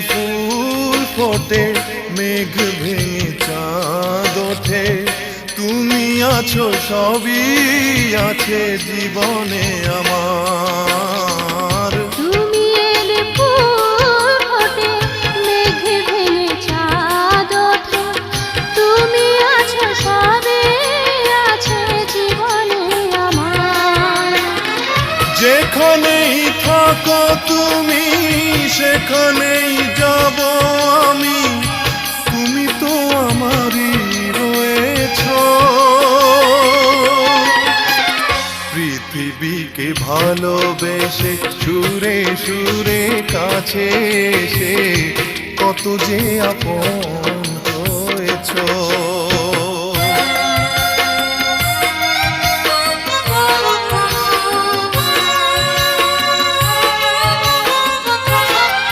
ফুল ফোটে, মেঘ ভেঙে চাঁদ ওঠে, তুমি আছো সবই আছে জীবনে আমার। তুমি এলে ফুল ফোটে, মেঘ ভেঙে চাঁদ ওঠে, তুমি আছো সবই আছে জীবনে আমার। যেখানেই থাকো তুমি সেখানেই যাব আমি, তুমি তো আমারই রয়েছো। পৃথিবীকে ভালোবেসে সুরে সুরে কাছে এসে কত যে আপন হয়েছো।